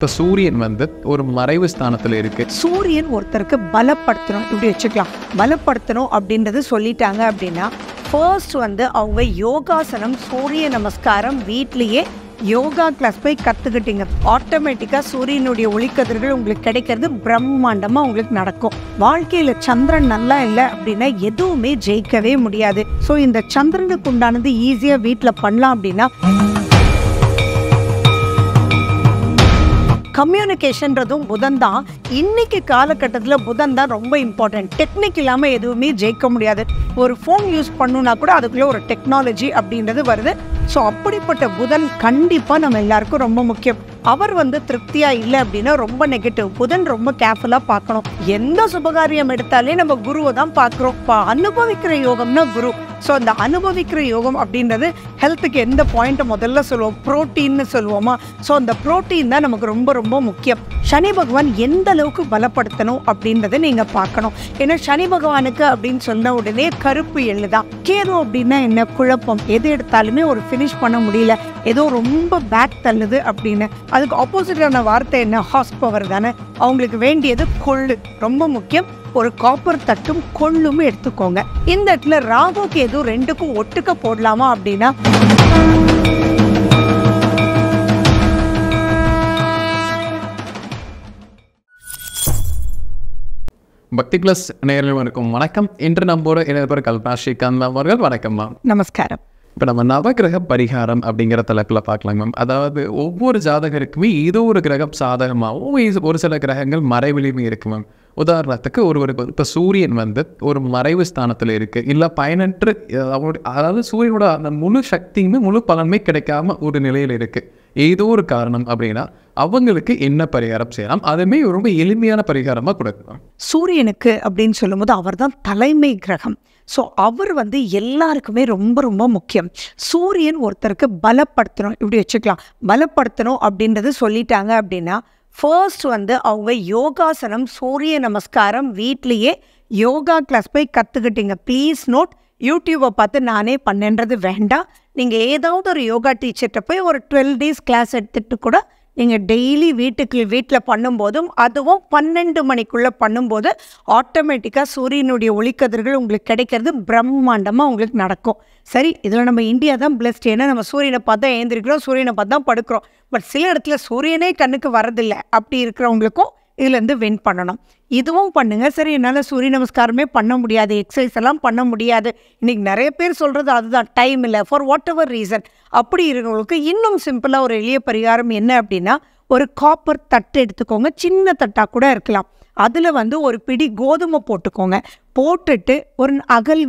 இப்போ சூரியன் ஒரு மறைவு ஸ்தானத்தில் இருக்கு. சூரியன் ஒருத்தருக்கு பலப்படுத்தணும், இப்படி வச்சுக்கலாம். பலப்படுத்தணும் அப்படின்றது சொல்லிட்டாங்க அப்படின்னா ஃபர்ஸ்ட் அவங்க யோகாசனம், சூரிய நமஸ்காரம் வீட்லேயே யோகா கிளாஸ் போய் கற்றுக்கிட்டீங்க. ஆட்டோமேட்டிக்காக சூரியனுடைய ஒளிக்கதிர்கள் உங்களுக்கு கிடைக்கிறது பிரம்மாண்டமாக உங்களுக்கு நடக்கும். வாழ்க்கையில் சந்திரன் நல்லா இல்லை அப்படின்னா எதுவுமே ஜெயிக்கவே முடியாது. ஸோ இந்த சந்திரனுக்கு உண்டானது ஈஸியாக வீட்டில் பண்ணலாம். அப்படின்னா கம்யூனிகேஷன்றதும் புதன் தான். இன்னைக்கு காலகட்டத்தில் புதன் தான் ரொம்ப இம்பார்ட்டன்ட். டெக்னிக் இல்லாமல் எதுவுமே ஜெயிக்க முடியாது. ஒரு ஃபோன் யூஸ் பண்ணணுன்னா கூட அதுக்குள்ளே ஒரு டெக்னாலஜி அப்படின்றது வருது. ஸோ அப்படிப்பட்ட புதன் கண்டிப்பாக நம்ம எல்லாருக்கும் ரொம்ப முக்கியம். அவர் திருப்தியாக இல்லை அப்படின்னா ரொம்ப நெகட்டிவ். புதன் ரொம்ப கேர்ஃபுல்லாக பார்க்கணும். எந்த சுபகாரியம் எடுத்தாலே நம்ம குருவை தான் பார்க்குறோம். இப்போ அனுபவிக்கிற யோகம்னா குரு. ஸோ அந்த அனுபவிக்கிற யோகம் அப்படின்றது ஹெல்த்துக்கு எந்த பாயிண்ட்டை முதல்ல சொல்லுவோம், ப்ரோட்டீன்னு சொல்லுவோமா. ஸோ அந்த ப்ரோட்டீன் தான் நமக்கு ரொம்ப ரொம்ப முக்கியம். சனி பகவான் எந்த அளவுக்கு பலப்படுத்தணும் அப்படின்றத நீங்கள் பார்க்கணும். ஏன்னா சனி பகவானுக்கு அப்படின்னு சொன்ன உடனே கருப்பு எள்ளு தான். கேது அப்படின்னா என்ன, குழப்பம். எது எடுத்தாலுமே ஒரு ஃபினிஷ் பண்ண முடியல, ஏதோ ரொம்ப பேக் தள்ளுது அப்படின்னு. அதுக்கு ஆப்போசிட்டான வார்த்தை என்ன, ஹார்ஸ் பவர் தானே. அவங்களுக்கு வேண்டியது கொள்ளு ரொம்ப முக்கியம். ஒரு காப்பர் தட்டும் கொள்ளும் எடுத்துக்கோங்க. இந்த இடத்துல ராகு கேது ரெண்டுக்கும் ஒட்டுக்க போடலாமா அப்படின்னா பக்தி பிளஸ் நேயர்களுக்கும் வணக்கம். இன்று நம்மோட இணையவர் கல்பனா ஸ்ரீகாந்த் மேம் அவர்கள். வணக்கம் மேம். நமஸ்காரம். இப்போ நம்ம நவகிரக பரிகாரம் அப்படிங்கிற தலைப்பில் பார்க்கலாம் மேம். அதாவது ஒவ்வொரு ஜாதகருக்குமே ஏதோ ஒரு கிரகம் சாதகமாகவும் ஒரு சில கிரகங்கள் மறைவிலையுமே இருக்கு மேம். உதாரணத்துக்கு ஒருவருக்கு இப்போ சூரியன் ஒரு மறைவு ஸ்தானத்தில் இருக்குது, இல்லை பயனற்று, அதாவது சூரியனோட அந்த முழு சக்தியுமே முழு பலனுமே கிடைக்காம ஒரு நிலையில் இருக்குது. ஏதோ ஒரு காரணம் அப்படின்னா அவங்களுக்கு என்ன பரிகாரம் செய்யலாம்? அதுவுமே ரொம்ப எளிமையான பரிகாரமாக கொடுக்கலாம். சூரியனுக்கு அப்படின்னு சொல்லும்போது அவர் தான் தலைமை கிரகம். ஸோ அவர் எல்லாருக்குமே ரொம்ப ரொம்ப முக்கியம். சூரியன் ஒருத்தருக்கு பலப்படுத்தணும், இப்படி வச்சுக்கலாம். பலப்படுத்தணும் அப்படின்றது சொல்லிட்டாங்க அப்படின்னா ஃபர்ஸ்ட் அவங்க யோகாசனம், சூரிய நமஸ்காரம் வீட்லேயே யோகா கிளாஸ் போய் கற்றுக்கிட்டீங்க. ப்ளீஸ் நோட், யூடியூப்பை பார்த்து நானே பண்ணேன்றது வேண்டாம். நீங்கள் ஏதாவது ஒரு யோகா டீச்சர்கிட்ட போய் ஒரு 12 days கிளாஸ் எடுத்துகிட்டு கூட நீங்கள் டெய்லி வீட்டில் பண்ணும்போதும், அதுவும் 12 மணிக்குள்ளே பண்ணும்போது ஆட்டோமேட்டிக்காக சூரியனுடைய ஒளிக்கதிர்கள் உங்களுக்கு கிடைக்கிறது பிரம்மாண்டமாக உங்களுக்கு நடக்கும். சரி, இதில் நம்ம இந்தியா தான் பிளஸ்ட். ஏன்னா நம்ம சூரியனை பார்த்து தான் எழுந்திரிக்கிறோம், சூரியனை பார்த்து தான் படுக்கிறோம். பட் சில இடத்துல சூரியனே கண்ணுக்கு வரதில்லை. அப்படி இருக்கிறவங்களுக்கும் இதுலேருந்து வின் பண்ணணும். இதுவும் பண்ணுங்கள். சரி, என்னால் சூரிய நமஸ்காரமே பண்ண முடியாது, எக்ஸசைஸ் எல்லாம் பண்ண முடியாது, இன்றைக்கி நிறைய பேர் சொல்கிறது அதுதான், டைம் இல்லை, ஃபார் வாட் எவர் ரீசன். அப்படி இருக்கிறவங்களுக்கு இன்னும் சிம்பிளாக ஒரு எளிய பரிகாரம் என்ன அப்படின்னா, ஒரு காப்பர் தட்டு எடுத்துக்கோங்க. சின்ன தட்டாக கூட இருக்கலாம். அதில் ஒரு பிடி கோதுமை போட்டுக்கோங்க. போட்டுட்டு ஒரு அகல்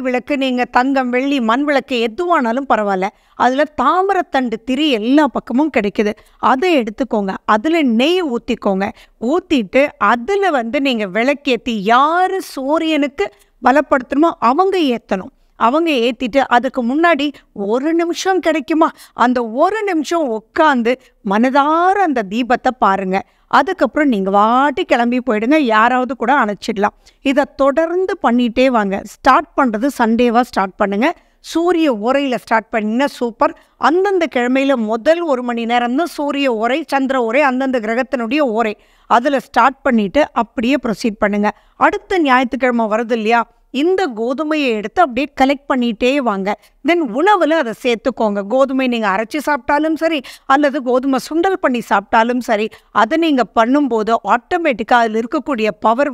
விளக்கு நீங்கள் தங்கம், வெள்ளி, மண் விளக்கு எதுவானாலும் பரவாயில்ல, அதில் தாமரத்தண்டு திரி எல்லா பக்கமும் கிடைக்குது. அதை எடுத்துக்கோங்க. அதில் நெய் ஊற்றிக்கோங்க. ஊற்றிட்டு அதில் நீங்கள் விளக்கேற்றி யார் சூரியனுக்கு பலப்படுத்தணுமோ அவங்க ஏற்றணும். அவங்க ஏற்றிட்டு அதுக்கு முன்னாடி ஒரு நிமிஷம் கிடைக்குமா, அந்த ஒரு நிமிஷம் உட்காந்து மனதார அந்த தீபத்தை பாருங்கள். அதுக்கப்புறம் நீங்கள் வாட்டி கிளம்பி போயிடுங்க. யாராவது கூட அணைச்சிடலாம். இதை தொடர்ந்து பண்ணிகிட்டே வாங்க. ஸ்டார்ட் பண்ணுறது சண்டேவாக ஸ்டார்ட் பண்ணுங்கள். சூரிய ஓரையில் ஸ்டார்ட் பண்ணிங்கன்னா சூப்பர். அந்தந்த கிழமையில் முதல் 1 மணி நேரம் தான் சூரிய ஓரை, சந்திர ஓரை, அந்தந்த கிரகத்தினுடைய ஓரை. அதில் ஸ்டார்ட் பண்ணிவிட்டு அப்படியே ப்ரொசீட் பண்ணுங்கள். அடுத்த ஞாயிற்றுக்கிழமை வருது இல்லையா, இந்த கோதுமையை எடுத்து அப்படியே கலெக்ட் பண்ணிகிட்டே வாங்க. தென் உணவில் அதை சேர்த்துக்கோங்க. கோதுமை நீங்கள் அரைச்சி சாப்பிட்டாலும் சரி, அல்லது கோதுமை சுண்டல் பண்ணி சாப்பிட்டாலும் சரி, அதை நீங்கள் பண்ணும்போது ஆட்டோமேட்டிக்காக அதில் இருக்கக்கூடிய பவர்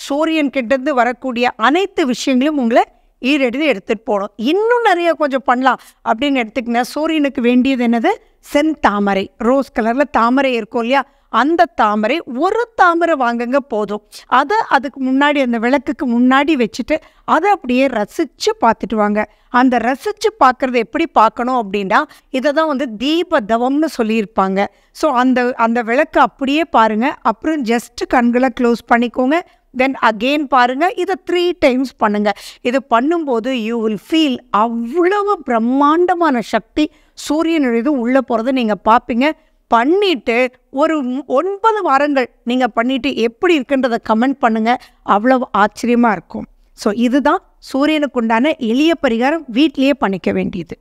சூரியன் கிட்டேருந்து வரக்கூடிய அனைத்து விஷயங்களும் உங்களை ஈரெடுத்து எடுத்துகிட்டு போகணும். இன்னும் நிறைய கொஞ்சம் பண்ணலாம் அப்படின்னு எடுத்துக்கினா, சூரியனுக்கு வேண்டியது என்னது, செந்தாமரை. ரோஸ் கலரில் தாமரை இருக்கும் இல்லையா, அந்த தாமரை ஒரு தாமரை வாங்குங்க போதும். அதை அதுக்கு முன்னாடி அந்த விளக்குக்கு முன்னாடி வச்சுட்டு அதை அப்படியே ரசித்து பார்த்துட்டு வாங்க. அந்த ரசித்து பார்க்குறது எப்படி பார்க்கணும் அப்படின்னா, இதை தான் தீப தவம்னு சொல்லியிருப்பாங்க. ஸோ அந்த விளக்கு அப்படியே பாருங்கள். அப்புறம் ஜஸ்ட்டு கண்களை க்ளோஸ் பண்ணிக்கோங்க. தென் அகெயின் பாருங்கள். இதை 3 times பண்ணுங்கள். இது பண்ணும்போது யூ வில் ஃபீல் அவ்வளவு பிரம்மாண்டமான சக்தி சூரியனுடைய உள்ளே போகிறத நீங்கள் பார்ப்பீங்க. பண்ணிவிட்டு ஒரு 9 வாரங்கள் நீங்கள் பண்ணிவிட்டு எப்படி இருக்குன்றதை கமெண்ட் பண்ணுங்கள். அவ்வளவு ஆச்சரியமாக இருக்கும். ஸோ இதுதான் சூரியனுக்கு உண்டான எளிய பரிகாரம், வீட்டிலேயே பண்ணிக்க வேண்டியது.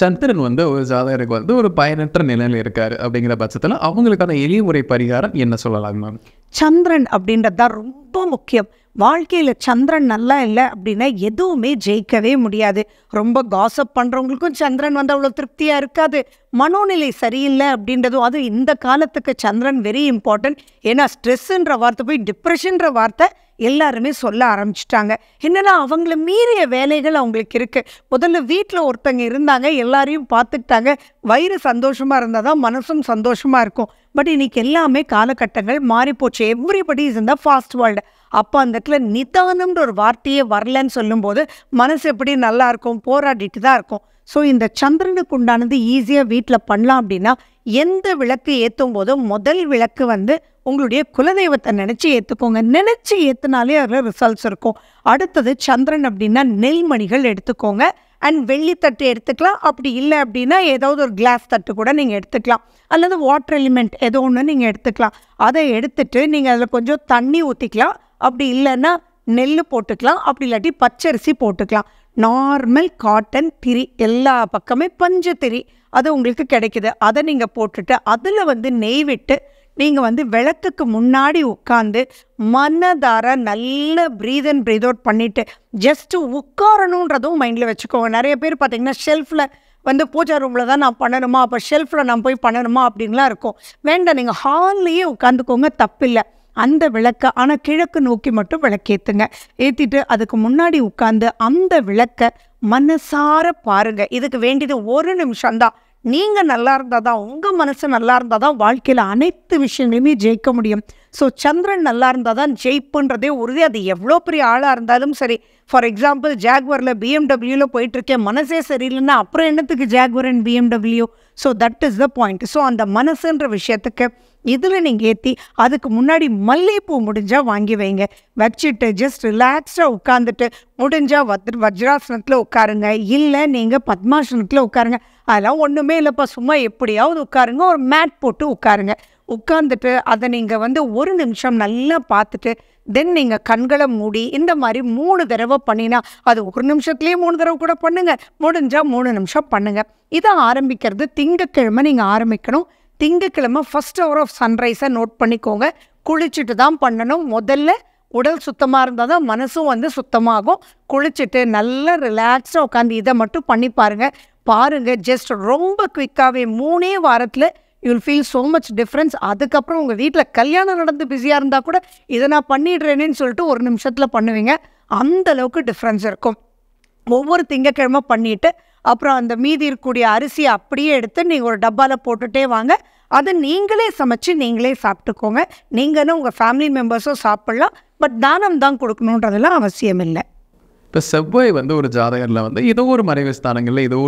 சந்திரன் வந்து ஒரு ஜாதகருக்கு வந்து ஒரு பயனற்ற நிலையில் இருக்காரு அப்படிங்கிற பட்சத்தில் அவங்களுக்கான எளிய முறை பரிகாரம் என்ன சொல்லலாம் மேம்? சந்திரன் அப்படின்றது தான் ரொம்ப முக்கியம். வாழ்க்கையில் சந்திரன் நல்லா இல்லை அப்படின்னா எதுவுமே ஜெயிக்கவே முடியாது. ரொம்ப காசப் பண்ணுறவங்களுக்கும் சந்திரன் வந்து அவ்வளோ திருப்தியாக இருக்காது. மனோநிலை சரியில்லை அப்படின்றதும், அது இந்த காலத்துக்கு சந்திரன் வெரி இம்பார்ட்டன்ட். ஏன்னா ஸ்ட்ரெஸ்ஸுன்ற வார்த்தை போய் டிப்ரெஷன்ற வார்த்தை எல்லாருமே சொல்ல ஆரம்பிச்சிட்டாங்க. என்னன்னா அவங்கள மீறிய வேலைகள் அவங்களுக்கு இருக்குது. முதல்ல வீட்டில் ஒருத்தங்க இருந்தாங்க, எல்லாரையும் பார்த்துக்கிட்டாங்க, வயிறு சந்தோஷமாக இருந்தால் தான் மனசும் சந்தோஷமாக இருக்கும். பட் இன்னைக்கு எல்லாமே காலகட்டங்கள் மாறிப்போச்சு. Everybody is in the fast world. அப்போ அந்த இடத்துல நிதானம்ன்ற ஒரு வார்த்தையே வரலன்னு சொல்லும்போது மனசு எப்படி நல்லா இருக்கும், போராடிட்டு தான் இருக்கும். ஸோ இந்த சந்திரனுக்கு உண்டானது ஈஸியாக வீட்டில் பண்ணலாம். அப்படின்னா எந்த விளக்கு ஏற்றும் போதும் முதல் விளக்கு வந்து உங்களுடைய குலதெய்வத்தை நினச்சி ஏற்றுக்கோங்க. நினச்சி ஏற்றுனாலே அதில் ரிசல்ட்ஸ் இருக்கும். அடுத்தது சந்திரன் அப்படின்னா நெல்மணிகள் எடுத்துக்கோங்க. அண்ட் வெள்ளித்தட்டு எடுத்துக்கலாம். அப்படி இல்லை அப்படின்னா ஏதாவது ஒரு கிளாஸ் தட்டு கூட நீங்கள் எடுத்துக்கலாம். அல்லது வாட்டர் எலிமெண்ட் ஏதோ ஒன்று நீங்கள் எடுத்துக்கலாம். அதை எடுத்துட்டு நீங்கள் அதில் கொஞ்சம் தண்ணி ஊற்றிக்கலாம். அப்படி இல்லைன்னா நெல் போட்டுக்கலாம். அப்படி இல்லாட்டி பச்சரிசி போட்டுக்கலாம். நார்மல் காட்டன் திரி, எல்லா பக்கமே பஞ்சு திரி அது உங்களுக்கு கிடைக்குது. அதை நீங்கள் போட்டுட்டு அதில் வந்து நெய் விட்டு நீங்கள் வந்து விளக்குக்கு முன்னாடி உட்காந்து மனதார நல்ல ப்ரீத் அண்ட் ப்ரீத் அவுட் பண்ணிவிட்டு ஜஸ்ட்டு உட்காரணுன்றதும் மைண்டில் வச்சுக்கோங்க. நிறைய பேர் பார்த்தீங்கன்னா ஷெல்ஃபில் வந்து பூஜா ரூமில் தான் நான் பண்ணணுமா, அப்போ ஷெல்ஃபில் நான் போய் பண்ணணுமா அப்படின்லாம் இருக்கும். வேண்டாம், நீங்கள் ஹால்லையே உட்காந்துக்கோங்க, தப்பில்லை. அந்த விளக்கை ஆனால் கிழக்கு நோக்கி மட்டும் விளக்கேற்றுங்க. ஏற்றிட்டு அதுக்கு முன்னாடி உட்காந்து அந்த விளக்கை மனசார பாருங்கள். இதுக்கு வேண்டியது ஒரு நிமிஷம்தான். நீங்கள் நல்லா இருந்தால் தான், உங்கள் மனசு நல்லா இருந்தால் தான் வாழ்க்கையில் அனைத்து விஷயங்களையுமே ஜெயிக்க முடியும். ஸோ சந்திரன் நல்லா இருந்தால் தான் ஜெயிப்புன்றதே உறுதி. அது எவ்வளோ பெரிய ஆளாக இருந்தாலும் சரி. ஃபார் எக்ஸாம்பிள் ஜாக்வரில் பிஎம்டபிள்யூவில் போயிட்டுருக்கேன், மனசே சரியில்லைன்னா அப்புறம் என்னத்துக்கு Jaguar and BMW? So that is the point. So அந்த மனசுன்ற விஷயத்துக்கு இதில் நீங்கள் ஏற்றி அதுக்கு முன்னாடி மல்லிகைப்பூ முடிஞ்சால் வாங்கி வைங்க. வச்சுட்டு ஜஸ்ட் ரிலாக்ஸ்டாக உட்காந்துட்டு முடிஞ்சால் வஜ்ராசனத்தில் உட்காருங்க. இல்லை நீங்கள் பத்மாசனத்தில் உட்காருங்க. அதெல்லாம் ஒன்றுமே இல்லைப்பா, சும்மா எப்படியாவது உட்காருங்க. ஒரு மேட் போட்டு உட்காருங்க. உட்காந்துட்டு அதை நீங்கள் வந்து ஒரு நிமிஷம் நல்லா பார்த்துட்டு தென் நீங்கள் கண்களை மூடி இந்த மாதிரி 3 தடவை பண்ணினா, அது ஒரு நிமிஷத்துலேயே 3 தடவை கூட பண்ணுங்கள், முடிஞ்சால் 3 நிமிஷம் பண்ணுங்கள். இதை ஆரம்பிக்கிறது திங்கட்கிழமை நீங்கள் ஆரம்பிக்கணும். திங்கட்கிழமை ஃபர்ஸ்ட் ஹவர் ஆஃப் சன்ரைஸை நோட் பண்ணிக்கோங்க. குளிச்சுட்டு தான் பண்ணணும். முதல்ல உடல் சுத்தமாக இருந்தால் தான் மனசும் வந்து சுத்தமாகும். குளிச்சுட்டு நல்லா ரிலாக்ஸாக உட்காந்து இதை மட்டும் பண்ணி பாருங்கள். ஜஸ்ட் ரொம்ப குவிக்காகவே 3 வாரத்தில் you will feel so much difference. அதுக்கப்புறம் உங்கள் வீட்டில் கல்யாணம் நடந்து பிஸியாக இருந்தால் கூட இதை நான் பண்ணிடுறேனேன்னு சொல்லிட்டு ஒரு நிமிஷத்தில் பண்ணுவீங்க. அந்தளவுக்கு டிஃப்ரென்ஸ் இருக்கும். ஒவ்வொரு திங்கட்கிழமை பண்ணிவிட்டு அப்புறம் அந்த மீதி இருக்கக்கூடிய அரிசியை அப்படியே எடுத்து நீங்கள் ஒரு டப்பாவில் போட்டுகிட்டே வாங்க. அதை நீங்களே சமைச்சு நீங்களே சாப்பிட்டுக்கோங்க. நீங்களும் உங்கள் ஃபேமிலி மெம்பர்ஸும் சாப்பிட்லாம். பட் தானம் தான் கொடுக்கணுன்றதெல்லாம் அவசியம் இல்லை. இப்போ செவ்வாய் வந்து ஒரு ஜாதகரில் வந்து ஏதோ ஒரு மறைவு ஸ்தானங்களில் ஏதோ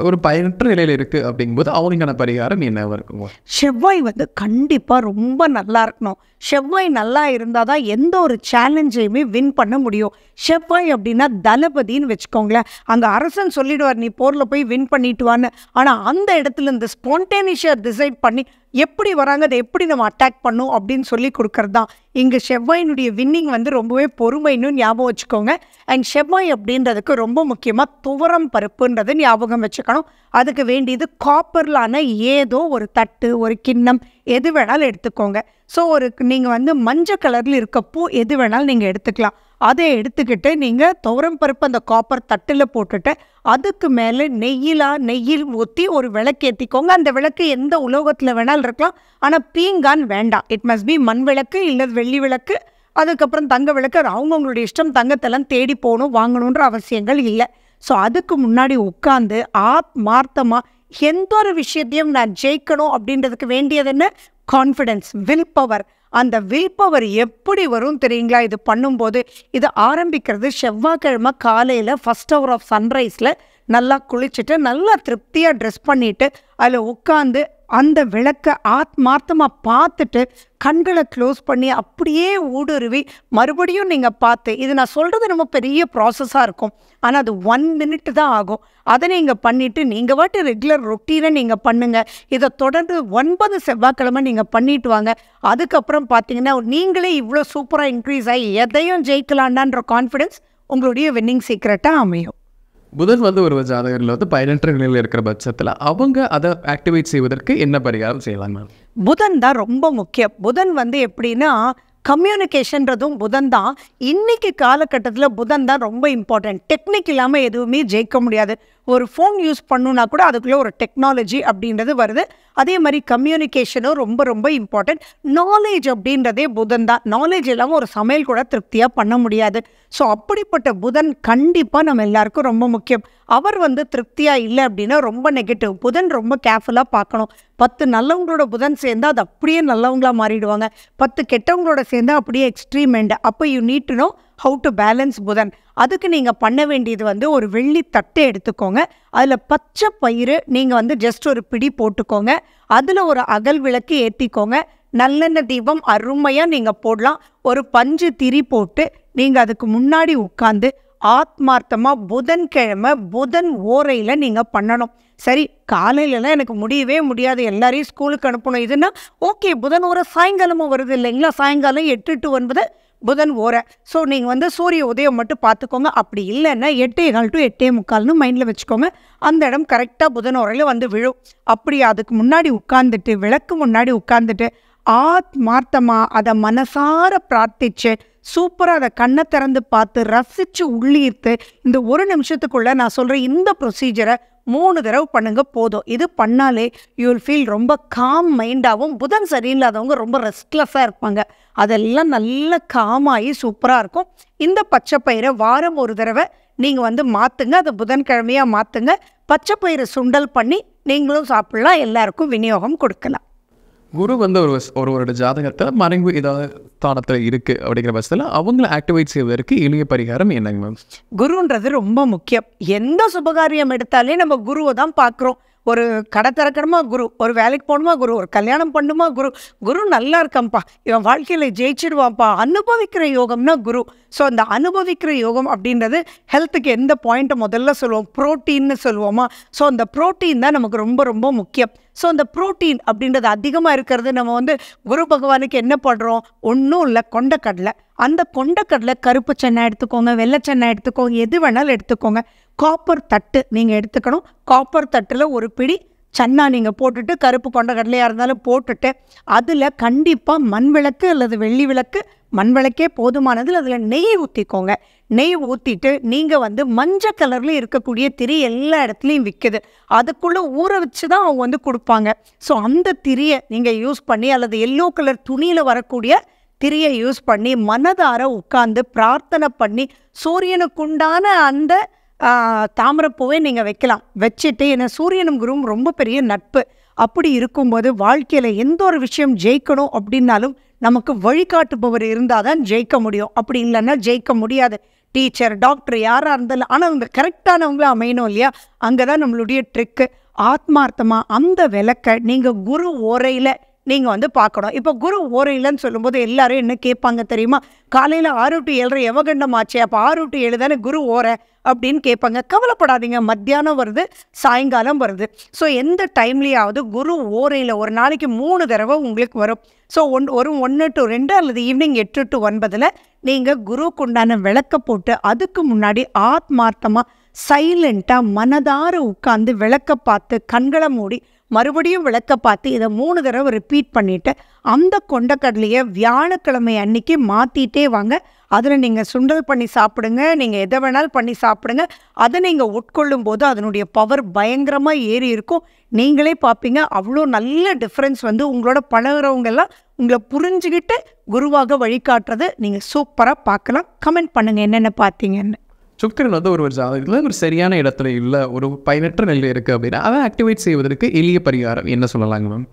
ஒரு பயனற்ற நிலையில் இருக்குது அப்படிங்கும்போது அவங்களுக்கான பரிகாரம் என்னவாக இருக்குங்க? செவ்வாய் வந்து கண்டிப்பாக ரொம்ப நல்லா இருக்கணும். செவ்வாய் நல்லா இருந்தால் தான் எந்த ஒரு சேலஞ்சையுமே வின் பண்ண முடியும். செவ்வாய் அப்படின்னா தளபதின்னு வச்சுக்கோங்களேன். அங்கே அரசன் சொல்லிடுவார், நீ போரில் போய் வின் பண்ணிட்டு வான்னு. ஆனால் அந்த இடத்துல இந்த ஸ்பான்டேனியஸாக டிசைட் பண்ணி எப்படி வராங்க, அதை எப்படி நம்ம அட்டாக் பண்ணோம் அப்படின்னு சொல்லி கொடுக்கறது தான். இங்கே செவ்வாயினுடைய வின்னிங் வந்து ரொம்பவே பொறுமைன்னு ஞாபகம் வச்சுக்கோங்க. அண்ட் செவ்வாய் அப்படின்றதுக்கு ரொம்ப முக்கியமாக துவரம் பருப்புன்றது ஞாபகம் வச்சுக்கணும். அதுக்கு வேண்டியது காப்பர்லான ஏதோ ஒரு தட்டு, ஒரு கிண்ணம், எது வேணாலும் எடுத்துக்கோங்க. ஸோ நீங்கள் வந்து மஞ்சள் கலரில் இருக்க பூ எது வேணாலும் நீங்கள் எடுத்துக்கலாம். அதை எடுத்துக்கிட்டு நீங்கள் துவரம் பருப்பு அந்த காப்பர் தட்டில் போட்டுட்டு அதுக்கு மேலே நெய்யில் ஊற்றி ஒரு விளக்கு ஏற்றிக்கோங்க. அந்த விளக்கு எந்த உலோகத்தில் வேணாலும் இருக்கலாம். ஆனால் பீங்கான் வேண்டாம். இட் மஸ்ட் பி மண் விளக்கு, இல்லை வெள்ளி விளக்கு, அதுக்கப்புறம் தங்க விளக்கு. அவங்கவுங்களுடைய இஷ்டம். தங்கத்தெல்லாம் தேடி போகணும் வாங்கணுன்ற அவசியங்கள் இல்லை. ஸோ அதுக்கு முன்னாடி உட்காந்து ஆத்மார்த்தமாக எந்த ஒரு விஷயத்தையும் நான் ஜெயிக்கணும் அப்படின்றதுக்கு வேண்டியது என்ன? Confidence, will power. அந்த வில் பவர் எப்படி வரும் தெரியுங்களா? இது பண்ணும்போது இது ஆரம்பிக்கிறது செவ்வாய்க்கிழமை காலையில் ஃபர்ஸ்ட் ஹவர் ஆஃப் சன்ரைஸில் நல்லா குளிச்சுட்டு நல்லா திருப்தியாக ட்ரெஸ் பண்ணிவிட்டு அதில் உட்காந்து அந்த விளக்கை ஆத்மார்த்தமாக பார்த்துட்டு கண்களை க்ளோஸ் பண்ணி அப்படியே ஊடுருவி மறுபடியும் நீங்கள் பார்த்து, இது நான் சொல்கிறது ரொம்ப பெரிய ப்ராசஸாக இருக்கும். ஆனால் அது 1 minute தான் ஆகும். அதை நீங்கள் பண்ணிவிட்டு நீங்கள் வாட்டு ரெகுலர் ரொட்டீனை நீங்கள் பண்ணுங்கள். இதை தொடர்ந்து 9 செவ்வாய்க்கிழமை நீங்கள் பண்ணிட்டு வாங்க. அதுக்கப்புறம் பார்த்தீங்கன்னா நீங்களே இவ்வளோ சூப்பராக இன்க்ரீஸ் ஆகி எதையும் ஜெயிக்கலாண்டான்ற கான்ஃபிடென்ஸ் உங்களுடைய வின்னிங் சீக்ரெட்டாக அமையும். புதன் வந்து ஒரு ஜாதகரில் வந்து பயனற்ற நிலையில் இருக்கிற பட்சத்தில் அவங்க அதை ஆக்டிவேட் செய்வதற்கு என்ன பரிகாரம் செய்யலாம் மேம்? புதன் தான் ரொம்ப முக்கியம். புதன் வந்து எப்படின்னா கம்யூனிகேஷன்றதும் புதன் தான். இன்னைக்கு காலகட்டத்தில் புதன் தான் ரொம்ப இம்பார்ட்டன்ட். டெக்னிக் இல்லாமல் எதுவுமே ஜெயிக்க முடியாது. ஒரு ஃபோன் யூஸ் பண்ணுனா கூட அதுக்குள்ளே ஒரு டெக்னாலஜி அப்படின்றது வருது. அதே மாதிரி கம்யூனிகேஷனும் ரொம்ப ரொம்ப இம்பார்ட்டன்ட். நாலேஜ் அப்படின்றதே புதன் தான். நாலேஜ் இல்லாமல் ஒரு சமையல் கூட திருப்தியாக பண்ண முடியாது. ஸோ அப்படிப்பட்ட புதன் கண்டிப்பாக நம்ம எல்லாருக்கும் ரொம்ப முக்கியம். அவர் வந்து திருப்தியாக இல்லை அப்படின்னா ரொம்ப நெகட்டிவ். புதன் ரொம்ப கேர்ஃபுல்லாக பார்க்கணும். 10 நல்லவங்களோட புதன் சேர்ந்தால் அது அப்படியே நல்லவங்களா மாறிடுவாங்க. 10 கெட்டவங்களோட சேர்ந்தால் அப்படியே எக்ஸ்ட்ரீம் எண்ட். அப்போ you need to know how to balance புதன். அதுக்கு நீங்கள் பண்ண வேண்டியது வந்து ஒரு வெள்ளி தட்டை எடுத்துக்கோங்க. அதில் பச்சை பயிறு நீங்கள் வந்து ஜஸ்ட் ஒரு பிடி போட்டுக்கோங்க. அதில் ஒரு அகல் விளக்கு ஏற்றிக்கோங்க. நல்லெண்ணெய் தீபம் அருமையாக நீங்கள் போடலாம். ஒரு பஞ்சு திரி போட்டு நீங்கள் அதுக்கு முன்னாடி உட்காந்து ஆத்மார்த்தமாக புதன்கிழமை புதன் ஓரையில் நீங்கள் பண்ணணும். சரி, காலையிலலாம் எனக்கு முடியவே முடியாது, எல்லாரையும் ஸ்கூலுக்கு அனுப்பணும் இதுன்னா ஓகே, புதன் ஓரை சாயங்காலமும் வருது இல்லைங்களா? சாயங்காலம் 8 to 9 புதன் ஓரை. ஸோ நீங்கள் வந்து சூரிய உதயம் மட்டும் பார்த்துக்கோங்க. அப்படி இல்லைன்னா 8:15 to 8:45 மைண்டில் வச்சுக்கோங்க. அந்த இடம் கரெக்டாக புதன் ஓரையில் வந்து விழும். அப்படி அதுக்கு முன்னாடி உட்காந்துட்டு, விளக்கு முன்னாடி உட்காந்துட்டு ஆத்மார்த்தமாக அதை மனசார பிரார்த்திச்சு சூப்பராக அதை கண்ணை திறந்து பார்த்து ரசித்து உள்ளீர்த்து இந்த ஒரு நிமிஷத்துக்குள்ளே நான் சொல்கிற இந்த ப்ரொசீஜரை 3 தடவை பண்ணுங்க போதும். இது பண்ணாலே யூ வில் ஃபீல் ரொம்ப காம் மைண்டாகவும். புதன் சரியில்லாதவங்க ரொம்ப ரெஸ்ட்லெஸ்ஸாக இருப்பாங்க. அதெல்லாம் நல்ல காமாகி சூப்பராக இருக்கும். இந்த பச்சை பயிரை வாரம் ஒரு தடவை நீங்கள் வந்து மாற்றுங்க. அதை புதன்கிழமையாக மாற்றுங்க. பச்சை பயிரை சுண்டல் பண்ணி நீங்களும் சாப்பிட்லாம், எல்லாருக்கும் விநியோகம் கொடுக்கலாம். குரு வந்து ஒருவரோட ஜாதகத்தில் மறைவு ஏதாவது ஸ்தானத்தில் இருக்குது அப்படிங்கிற பட்சத்தில் அவங்கள ஆக்டிவேட் செய்வதற்கு எளிய பரிகாரம் என்னங்க மேம்? குருன்றது ரொம்ப முக்கியம். எந்த சுபகாரியம் எடுத்தாலே நம்ம குருவை தான் பார்க்குறோம். ஒரு கடை திறக்கணுமா குரு, ஒரு வேலைக்கு போகணுமா குரு, ஒரு கல்யாணம் பண்ணுமா குரு. குரு நல்லா இருக்கான்ப்பா, இவன் வாழ்க்கையில் ஜெயிச்சிடுவான்ப்பா. அனுபவிக்கிற யோகம்னா குரு. ஸோ அந்த அனுபவிக்கிற யோகம் அப்படின்றது ஹெல்த்துக்கு எந்த பாயிண்ட்டை முதல்ல சொல்லுவோம், ப்ரோட்டீன்னு சொல்லுவோமா. ஸோ அந்த ப்ரோட்டீன் தான் நமக்கு ரொம்ப ரொம்ப முக்கியம். ஸோ அந்த ப்ரோட்டீன் அப்படின்றது அதிகமாக இருக்கிறது நம்ம வந்து குரு பகவானுக்கு என்ன பண்ணுறோம், ஒன்றும் இல்லை, கொண்டக்கடலை. அந்த கொண்டக்கடலை கருப்பு சென்னை எடுத்துக்கோங்க, வெள்ளை சென்னை எடுத்துக்கோங்க, எது வேணாலும் எடுத்துக்கோங்க. காப்பர் தட்டு நீங்கள் எடுத்துக்கணும். காப்பர் தட்டில் ஒரு பிடி சன்னா நீங்கள் போட்டுட்டு, கருப்பு கொண்டக்கடலையாக இருந்தாலும் போட்டுட்டு, அதில் கண்டிப்பாக மண் விளக்கு அல்லது வெள்ளி விளக்கு, மண் விளக்கே போதுமானது, அதில் நெய் ஊற்றிக்கோங்க. நெய் ஊற்றிட்டு நீங்கள் வந்து மஞ்சள் கலரில் இருக்கக்கூடிய திரி எல்லா இடத்துலையும் விற்குது, அதுக்குள்ளே ஊற வச்சு தான் அவங்க வந்து கொடுப்பாங்க. ஸோ அந்த திரியை நீங்கள் யூஸ் பண்ணி, அல்லது எல்லோ கலர் துணியில் வரக்கூடிய திரியை யூஸ் பண்ணி மனதார உட்கார்ந்து பிரார்த்தனை பண்ணி சூரியனுக்குண்டான அந்த தாமரைப்பூவை நீங்கள் வைக்கலாம். வச்சுட்டு, ஏன்னா சூரியனும் குருவும் ரொம்ப பெரிய நட்பு. அப்படி இருக்கும்போது வாழ்க்கையில் எந்த ஒரு விஷயம் ஜெயிக்கணும் அப்படின்னாலும் நமக்கு வழிகாட்டுபவர் இருந்தால் தான் ஜெயிக்க முடியும். அப்படி இல்லைன்னா ஜெயிக்க முடியாது. டீச்சர், டாக்டர் யாராக இருந்தாலும், ஆனால் அவங்க கரெக்டானவங்கள அமையணும் இல்லையா? அங்கே தான் நம்மளுடைய ட்ரிக்கு. ஆத்மார்த்தமாக அந்த விளக்கை நீங்கள் குரு ஓரையில் நீங்கள் வந்து பார்க்கணும். இப்போ குரு ஓரையிலன்னு சொல்லும்போது எல்லாரும் என்ன கேட்பாங்க தெரியுமா? காலையில் 6 to 7:30 யவகண்டம் ஆச்சு, அப்போ 6 to 7 தானே குரு ஓரை அப்படின்னு கேட்பாங்க. கவலைப்படாதீங்க, மத்தியானம் வருது, சாயங்காலம் வருது. ஸோ எந்த டைம்லேயாவது குரு ஓரையில் ஒரு நாளைக்கு 3 தடவை உங்களுக்கு வரும். ஸோ 1 to 2 அல்லது ஈவினிங் 8 to 9 நீங்கள் குருவுக்கு உண்டான விளக்க போட்டு அதுக்கு முன்னாடி ஆத்மார்த்தமாக சைலண்ட்டாக மனதார உட்காந்து விளக்க பார்த்து கண்களை மூடி மறுபடியும் விளக்க பார்த்து இதை 3 தடவை ரிப்பீட் பண்ணிவிட்டு அந்த கொண்டக்கடலையை வியாழக்கிழமை அன்னைக்கு மாற்றிட்டே வாங்க. அதில் நீங்கள் சுண்டல் பண்ணி சாப்பிடுங்க, நீங்கள் எதை வேணாலும் பண்ணி சாப்பிடுங்க. அதை நீங்கள் உட்கொள்ளும் போது அதனுடைய பவர் பயங்கரமாக ஏறி இருக்கும். நீங்களே பார்ப்பீங்க, அவ்வளோ நல்ல டிஃப்ரென்ஸ் வந்து உங்களோட பழகிறவங்கெல்லாம் உங்களை புரிஞ்சுக்கிட்டு குருவாக வழிகாட்டுறது நீங்கள் சூப்பராக பார்க்கலாம். கமெண்ட் பண்ணுங்கள் என்னென்ன பார்த்தீங்கன்னு. சுக்கிரன் வந்து ஒரு ஜாதகத்தில் ஒரு சரியான இடத்துல இல்லை, ஒரு பயனற்ற நிலையில் இருக்குது அப்படின்னா அதை ஆக்டிவேட் செய்வதற்கு எளிய பரிகாரம் என்ன சொல்லலாங்க மேம்?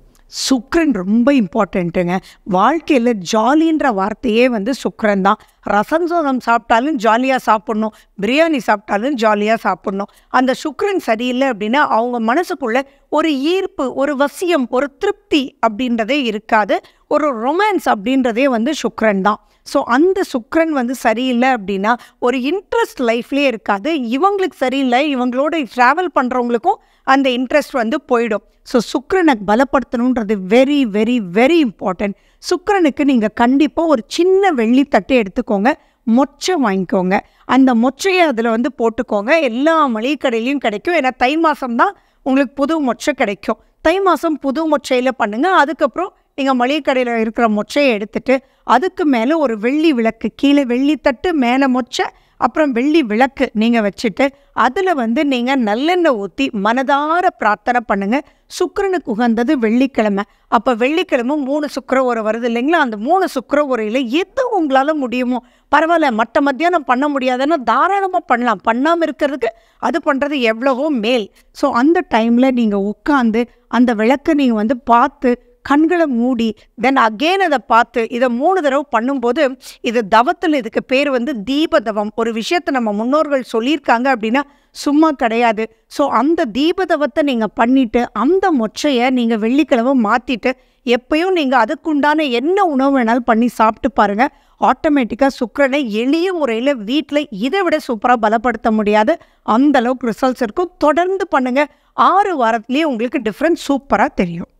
சுக்கிரன் ரொம்ப இம்பார்ட்டண்ட்டுங்க. வாழ்க்கையில் ஜாலின்ற வார்த்தையே வந்து சுக்கிரன் தான். ரசம் சோதம் சாப்பிட்டாலும் ஜாலியாக சாப்பிட்ணும், பிரியாணி சாப்பிட்டாலும் ஜாலியாக சாப்பிட்ணும். அந்த சுக்கிரன் சரியில்லை அப்படின்னா அவங்க மனசுக்குள்ள ஒரு ஈர்ப்பு, ஒரு வசியம், ஒரு திருப்தி அப்படின்றதே இருக்காது. ஒரு ரொமான்ஸ் அப்படின்றதே வந்து சுக்கிரன் தான். ஸோ அந்த சுக்கிரன் வந்து சரியில்லை அப்படின்னா ஒரு இன்ட்ரெஸ்ட் லைஃப்லேயே இருக்காது. இவங்களுக்கு சரியில்லை, இவங்களோட ட்ராவல் பண்ணுறவங்களுக்கும் அந்த இன்ட்ரெஸ்ட் வந்து போயிடும். ஸோ சுக்கிரனை பலப்படுத்தணுன்றது வெரி வெரி வெரி இம்பார்ட்டன்ட். சுக்கிரனுக்கு நீங்கள் கண்டிப்பாக ஒரு சின்ன வெள்ளித்தட்டு எடுத்துக்கோங்க. மொச்சை வாங்கிக்கோங்க. அந்த மொச்சையை அதில் வந்து போட்டுக்கோங்க. எல்லா மளிகை கடையிலையும் கிடைக்கும். ஏன்னா தை மாதம் தான் உங்களுக்கு புது மொச்சை கிடைக்கும். தை மாதம் புது மொச்சையில் பண்ணுங்கள். அதுக்கப்புறம் நீங்கள் மளிகை கடையில் இருக்கிற மொச்சையை எடுத்துட்டு அதுக்கு மேலே ஒரு வெள்ளி விளக்கு, கீழே வெள்ளித்தட்டு, மேலே மொச்சை, அப்புறம் வெள்ளி விளக்கு நீங்கள் வச்சுட்டு அதில் வந்து நீங்கள் நல்லெண்ணெய் ஊற்றி மனதார பிரார்த்தனை பண்ணுங்கள். சுக்கிரனுக்கு உகந்தது வெள்ளிக்கிழமை. அப்போ வெள்ளிக்கிழமை 3 சுக்கிர உரை வருது இல்லைங்களா? அந்த 3 சுக்கிர உரையில் எது உங்களால் முடியுமோ பரவாயில்ல. மற்ற மத்தியானம் பண்ண முடியாதுன்னா தாராளமாக பண்ணலாம். பண்ணாமல் இருக்கிறதுக்கு அது பண்ணுறது எவ்வளவோ மேல். ஸோ அந்த டைமில் நீங்கள் உட்காந்து அந்த விளக்கை நீங்கள் வந்து பார்த்து கண்களை மூடி தென் அகெயின் அதை பார்த்து இதை 3 தடவை பண்ணும்போது இது தவத்தில், இதுக்கு பேர் வந்து தீபதவம். ஒரு விஷயத்தை நம்ம முன்னோர்கள் சொல்லியிருக்காங்க அப்படின்னா சும்மா கிடையாது. ஸோ அந்த தீபதவத்தை நீங்கள் பண்ணிவிட்டு அந்த மொச்சையை நீங்கள் வெள்ளிக்கிழமை மாற்றிட்டு எப்பயும் நீங்கள் அதுக்குண்டான என்ன உணவு வேணாலும் பண்ணி சாப்பிட்டு பாருங்கள். ஆட்டோமேட்டிக்காக சுக்கிரனை எளிய முறையில் வீட்டில் இதை விட சூப்பராக பலப்படுத்த முடியாது. அந்தளவுக்கு ரிசல்ட்ஸ் இருக்கும். தொடர்ந்து பண்ணுங்கள். 6 வாரத்துலேயே உங்களுக்கு டிஃப்ரெண்ட் சூப்பராக தெரியும்.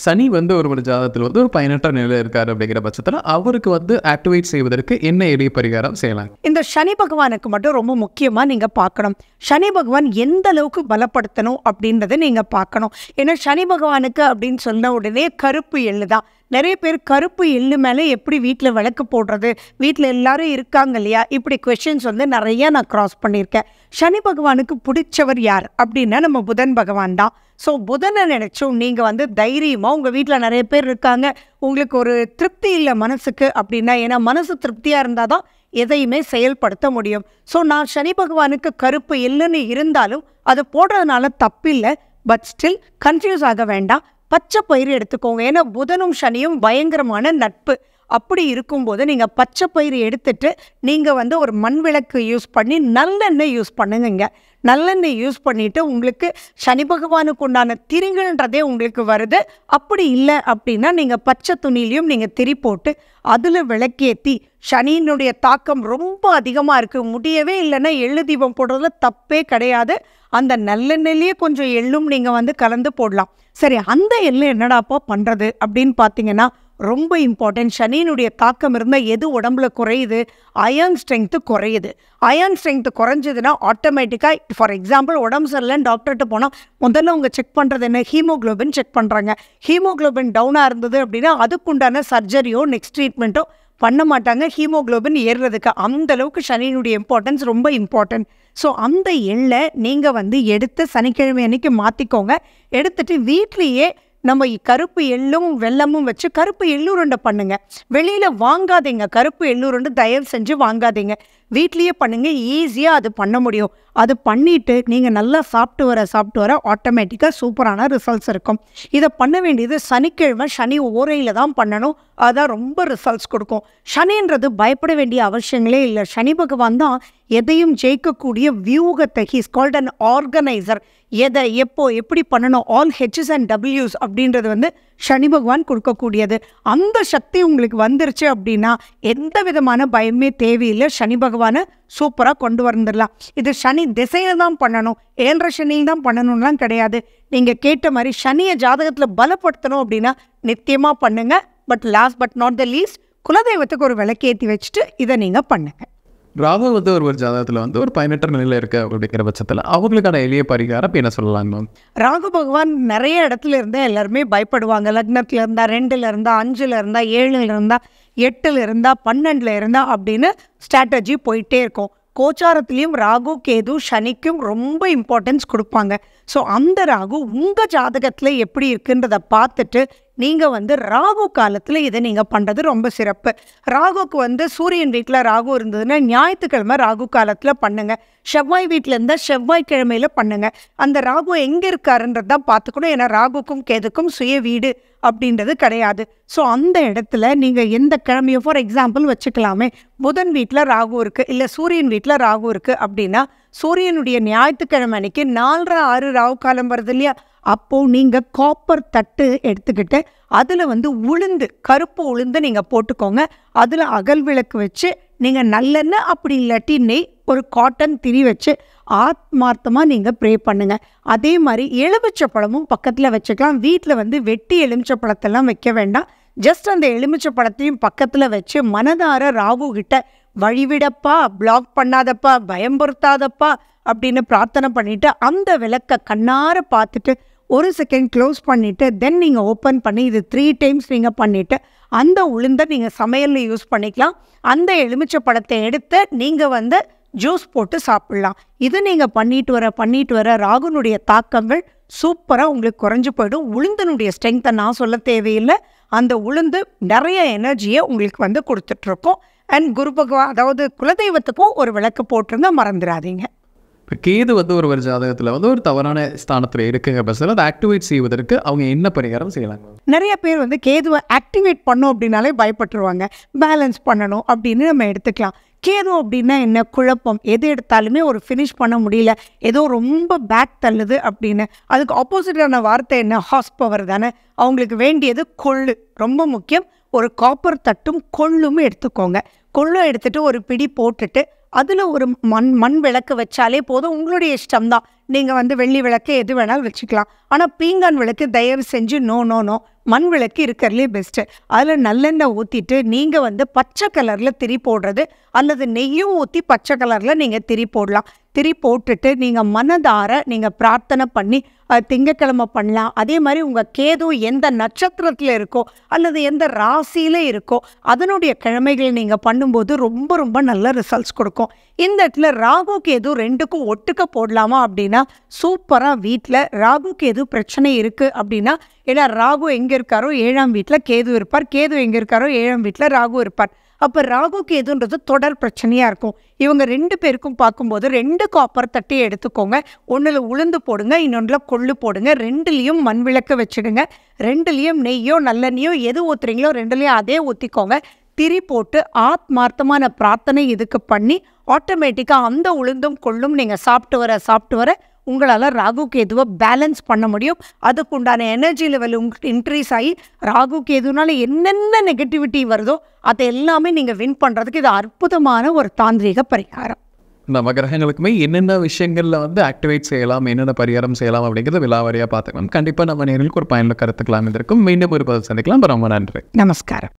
சனி வந்து ஒரு ஜாதகத்தில் வந்து ஒரு பயனற்ற நிலையில் இருக்கார் அப்படிங்கிற பட்சத்தில் அவருக்கு வந்து ஆக்டிவேட் செய்வதற்கு என்ன எளிய பரிகாரம் செய்யலாம்? இந்த சனி பகவானுக்கு மட்டும் ரொம்ப முக்கியமாக நீங்கள் பார்க்கணும். சனி பகவான் எந்த அளவுக்கு பலப்படுத்தணும் அப்படின்றத நீங்கள் பார்க்கணும். ஏன்னா சனி பகவானுக்கு அப்படின்னு சொன்ன உடனே கருப்பு எள்ளு தான். நிறைய பேர் கருப்பு எள்ளு மேலே எப்படி வீட்டில் விளக்கு போடுறது, வீட்டில் எல்லாரும் இருக்காங்க இல்லையா, இப்படி கொஷின்ஸ் வந்து நிறையா நான் கிராஸ் பண்ணியிருக்கேன். சனி பகவானுக்கு பிடிச்சவர் யார் அப்படின்னா நம்ம புதன் பகவான் தான். ஸோ புதனை நினச்சும் நீங்கள் வந்து தைரியமாக உங்கள் வீட்டில் நிறைய பேர் இருக்காங்க, உங்களுக்கு ஒரு திருப்தி இல்லை மனசுக்கு அப்படின்னா, ஏன்னா மனசு திருப்தியாக இருந்தால் தான் எதையுமே செயல்படுத்த முடியும். ஸோ நான் சனி பகவானுக்கு கருப்பு எள்ளுன்னு இருந்தாலும் அது போடுறதுனால தப்பில்லை. பட் ஸ்டில் கன்ஃபியூஸ் ஆக வேண்டாம். பச்சை பயிறு எடுத்துக்கோங்க. ஏன்னா புதனும் சனியும் பயங்கரமான நட்பு. அப்படி இருக்கும்போது நீங்கள் பச்சை பயிறு எடுத்துட்டு நீங்கள் வந்து ஒரு மண் விளக்கு யூஸ் பண்ணி நல்லெண்ணெய் யூஸ் பண்ணுங்க. நல்லெண்ணெய் யூஸ் பண்ணிவிட்டு உங்களுக்கு சனி பகவானுக்கு உண்டான திரிங்கன்றதே உங்களுக்கு வருது. அப்படி இல்லை அப்படின்னா நீங்கள் பச்சை துணிலையும் நீங்கள் திரி போட்டு அதில் விளக்கேற்றி, சனியினுடைய தாக்கம் ரொம்ப அதிகமாக இருக்குது, முடியவே இல்லைன்னா எள்ளு தீபம் போடுறதுல தப்பே கிடையாது. அந்த நல்லெண்ணெயிலேயே கொஞ்சம் எள்ளும் நீங்கள் வந்து கலந்து போடலாம். சரி, அந்த எள்ளு என்னடாப்பா பண்ணுறது அப்படின்னு பார்த்தீங்கன்னா ரொம்ப இம்பார்ட்டன்ட். சனியினுடைய தாக்கம் இருந்தால் எது உடம்புல குறையுது? அயர்ன் ஸ்ட்ரென்த்து குறையுது. அயர்ன் ஸ்ட்ரென்த்து குறைஞ்சதுன்னா ஆட்டோமேட்டிக்காக ஃபார் எக்ஸாம்பிள் உடம்பு சரியில்லைன்னு டாக்டர்கிட்ட போனால் முதல்ல அவங்க செக் பண்ணுறது என்ன? ஹீமோக்ளோபின் செக் பண்ணுறாங்க. ஹீமோக்ளோபின் டவுனாக இருந்தது அப்படின்னா அதுக்குண்டான சர்ஜரியோ நெக்ஸ்ட் ட்ரீட்மெண்ட்டோ பண்ண மாட்டாங்க ஹீமோக்ளோபின் ஏறுறதுக்கு. அந்தளவுக்கு சனியினுடைய இம்பார்ட்டன்ஸ் ரொம்ப இம்பார்ட்டன்ட். ஸோ அந்த எண்ணை நீங்கள் வந்து எடுத்து சனிக்கிழமை அன்னைக்கு மாற்றிக்கோங்க. எடுத்துகிட்டு வீட்லேயே நம்ம கருப்பு எள்ளும் வெல்லமும் வச்சு கருப்பு எள்ளுருண்டை பண்ணுங்கள். வெளியில் வாங்காதீங்க. கருப்பு எள்ளுருண்டை தயவு செஞ்சு வாங்காதீங்க. வீட்லேயே பண்ணுங்கள். ஈஸியாக அது பண்ண முடியும். அது பண்ணிவிட்டு நீங்கள் நல்லா சாப்பிட்டு வர ஆட்டோமேட்டிக்காக சூப்பரான ரிசல்ட்ஸ் இருக்கும். இதை பண்ண வேண்டியது சனிக்கிழமை சனி ஓரையில் தான் பண்ணணும். அதான் ரொம்ப ரிசல்ட்ஸ் கொடுக்கும். சனின்றது பயப்பட வேண்டிய அவசியங்களே இல்லை. சனி பகவான் தான் எதையும் ஜெயிக்கக்கூடிய வியூகத்தை, ஹீஸ் கால்ட் அன் ஆர்கனைசர். எதை எப்போ எப்படி பண்ணணும், ஆல் ஹெச்எஸ் அண்ட் டபிள்யூஸ் அப்படின்றது வந்து சனி பகவான் கொடுக்கக்கூடியது. அந்த சக்தி உங்களுக்கு வந்துருச்சு அப்படின்னா எந்த விதமான பயமே தேவையில்லை. சனி பகவானை சூப்பராக கொண்டு வந்துடலாம். இது சனி திசையில் தான் பண்ணணும், 7.5 சனியில் தான் பண்ணணும்லாம் கிடையாது. நீங்கள் கேட்ட மாதிரி சனியை ஜாதகத்தில் பலப்படுத்தணும் அப்படின்னா நித்தியமாக பண்ணுங்க. But last but not the least, குலதெய்வத்துக்கு ஒரு விளக்கேற்றி வச்சுட்டு இதை நீங்கள் பண்ணுங்கள். ராகு வந்து ஒரு ஜாதகத்தில் வந்து ஒரு பயனற்ற நிலையில் இருக்க அப்படிங்கிற பட்சத்தில் அவங்களுக்கான எளிய பரிகாரம் என்ன சொல்லலாம்? ராகு பகவான் நிறைய இடத்துல இருந்தால் எல்லாருமே பயப்படுவாங்க. லக்னத்தில் இருந்தால், 2ல் இருந்தால், 5ல் இருந்தால், 7ல் இருந்தால், 8ல் இருந்தால், 12ல் இருந்தால் அப்படின்னு ஸ்ட்ராட்டஜி போயிட்டே இருக்கும். கோச்சாரத்துலேயும் ராகு கேது சனிக்கும் ரொம்ப இம்பார்ட்டன்ஸ் கொடுப்பாங்க. ஸோ அந்த ராகு உங்கள் ஜாதகத்தில் எப்படி இருக்குன்றதை பார்த்துட்டு நீங்கள் வந்து ராகு காலத்தில் இதை நீங்கள் பண்ணுறது ரொம்ப சிறப்பு. ராகுக்கு வந்து சூரியன் வீட்டில் ராகு இருந்ததுன்னா ஞாயிற்றுக்கிழமை ராகு காலத்தில் பண்ணுங்கள். செவ்வாய் வீட்டில் இருந்தால் செவ்வாய்க்கிழமையில் பண்ணுங்கள். அந்த ராகு எங்கே இருக்காருன்றது தான் பார்த்துக்கணும். ஏன்னா ராகுக்கும் கேதுக்கும் சுய வீடு அப்படின்றது கிடையாது. ஸோ அந்த இடத்துல நீங்கள் எந்த கிழமையோ ஃபார் எக்ஸாம்பிள் வச்சுக்கலாமே, புதன் வீட்டில் ராகு இருக்குது, இல்லை சூரியன் வீட்டில் ராகு இருக்குது அப்படின்னா சூரியனுடைய ஞாயிற்றுக்கிழமை அன்னைக்கு 4:30 6 ராகு காலம் வருது இல்லையா, அப்போது நீங்கள் காப்பர் தட்டு எடுத்துக்கிட்டு அதில் வந்து உளுந்து, கருப்பு உளுந்து நீங்கள் போட்டுக்கோங்க. அதில் அகல் விளக்கு வச்சு நீங்கள் நல்லெண்ணெய் அப்படி இல்லாட்டி நெய், ஒரு காட்டன் திரி வச்சு ஆத்மார்த்தமாக நீங்கள் ப்ரே பண்ணுங்கள். அதே மாதிரி எலுமிச்சப்பழமும் பக்கத்தில் வச்சுக்கலாம். வீட்டில் வந்து வெட்டி எலுமிச்சப்பழத்தெல்லாம் வைக்க வேண்டாம். ஜஸ்ட் அந்த எலுமிச்சப்பழத்தையும் பக்கத்தில் வச்சு மனதார ராகு கிட்ட வழிவிடப்பா, பிளாக் பண்ணாதப்பா, பயம்படுத்தாதப்பா அப்படின்னு பிரார்த்தனை பண்ணிட்டு அந்த விளக்க கண்ணார பார்த்துட்டு 1 செகண்ட் க்ளோஸ் பண்ணிட்டு தென் நீங்கள் ஓப்பன் பண்ணி இது 3 டைம்ஸ் நீங்கள் பண்ணிவிட்டு அந்த உளுந்தை நீங்கள் சமையலில் யூஸ் பண்ணிக்கலாம். அந்த எலுமிச்சை பழத்தை எடுத்து நீங்கள் ஜூஸ் போட்டு சாப்பிட்லாம். இது நீங்கள் பண்ணிட்டு வர ராகுனுடைய தாக்கங்கள் சூப்பராக உங்களுக்கு குறைஞ்சு போயிடும். உளுந்தனுடைய ஸ்ட்ரென்த்தை நான் சொல்ல தேவையில்லை. அந்த உளுந்து நிறைய எனர்ஜியை உங்களுக்கு கொடுத்துட்ருக்கோம். அண்ட் குரு பகவான் அதாவது குலதெய்வத்துக்கும் ஒரு விளக்கு போட்டுருங்க, மறந்துடாதீங்க. இப்போ கேது ஒரு ஜாதகத்தில் ஒரு தவறான ஸ்தானத்தில் இருக்குங்க பஸ்ஸில் அதை ஆக்டிவேட் செய்வதற்கு அவங்க என்ன பரிகாரம் செய்யலாங்க? நிறைய பேர் கேதுவை ஆக்டிவேட் பண்ணோம் அப்படின்னாலே பயப்பட்டுருவாங்க. பேலன்ஸ் பண்ணணும் அப்படின்னு நம்ம எடுத்துக்கலாம். கேது அப்படின்னா என்ன? குழப்பம். எது எடுத்தாலுமே ஒரு ஃபினிஷ் பண்ண முடியல, ஏதோ ரொம்ப பேக் தள்ளுது அப்படின்னு. அதுக்கு ஆப்போசிட்டான வார்த்தை என்ன? ஹார்ஸ் பவர் தானே. அவங்களுக்கு வேண்டியது கொள்ளு ரொம்ப முக்கியம். ஒரு காப்பர் தட்டும் கொள்ளும் எடுத்துக்கோங்க. கொள்ளும் எடுத்துகிட்டு ஒரு பிடி போட்டுட்டு அதில் ஒரு மண் விளக்கு வச்சாலே போதும். உங்களுடைய இஷ்டம்தான். நீங்கள் வெள்ளி விளக்கு எது வேணாலும் வச்சுக்கலாம். ஆனால் பீங்கான் விளக்கு தயவு செஞ்சு நோ. மண் விளக்கு இருக்கிறதுலே பெஸ்ட்டு. அதில் நல்லெண்ணெய் ஊற்றிட்டு நீங்கள் பச்சை கலரில் திரி போடுறது அல்லது நெய்யும் ஊற்றி பச்சை கலரில் நீங்கள் திரி போடலாம். திரி போட்டுட்டு நீங்கள் மனதார நீங்கள் பிரார்த்தனை பண்ணி திங்கக்கிழமை பண்ணலாம். அதே மாதிரி உங்கள் கேது எந்த நட்சத்திரத்தில் இருக்கோ அல்லது எந்த ராசியில் இருக்கோ அதனுடைய கிழமைகளை நீங்கள் பண்ணும்போது ரொம்ப ரொம்ப நல்ல ரிசல்ட்ஸ் கொடுக்கும். இந்த இடத்துல ராகு கேது ரெண்டுக்கும் ஒட்டுக்க போடலாமா அப்படின்னா சூப்பராக வீட்டில் ராகு கேது பிரச்சனை இருக்குது அப்படின்னா, ஏன்னா ராகு எங்கே இருக்காரோ 7ஆம் வீட்டில் கேது இருப்பார், கேது எங்கே இருக்காரோ 7ஆம் வீட்டில் ராகு இருப்பார். அப்போ ராகு கேதுன்றது தொடர் பிரச்சனையாக இருக்கும். இவங்க 2 பேருக்கும் பார்க்கும்போது 2 காப்பர் தட்டி எடுத்துக்கோங்க. ஒன்றில் உளுந்து போடுங்க, இன்னொன்றில் கொள்ளு போடுங்க. 2லேயும் மண் விளக்கு வச்சுடுங்க. 2லேயும் நெய்யோ நல்லெண்ணெயோ எது ஊற்றுறீங்களோ 2லேயும் அதே ஊற்றிக்கோங்க. திரி போட்டு ஆத்மார்த்தமான பிரார்த்தனை இதுக்கு பண்ணி ஆட்டோமேட்டிக்காக அந்த உளுந்தும் கொள்ளும் நீங்கள் சாப்பிட்டு வர உங்களால் ராகு கேதுவை பேலன்ஸ் பண்ண முடியும். அதுக்குண்டான எனர்ஜி லெவல் உங்களுக்கு இன்க்ரீஸ் ஆகி ராகு கேதுனால என்னென்ன நெகட்டிவிட்டி வருதோ அதை எல்லாமே நீங்கள் வின் பண்ணுறதுக்கு இது அற்புதமான ஒரு தாந்திரிக பரிகாரம். நவகிரகங்களுக்குமே என்னென்ன விஷயங்களில் ஆக்டிவேட் செய்யலாம், என்னென்ன பரிகாரம் செய்யலாம் அப்படிங்கிறத விலாவாரியாக பார்த்துக்கலாம். கண்டிப்பாக நம்ம நேர்களுக்கு ஒரு பயனுள்ள கருத்துக்கலாம் இருக்கும். மீண்டும் ஒரு பதில் சந்திக்கலாம். ரொம்ப நன்றி. நமஸ்காரம்.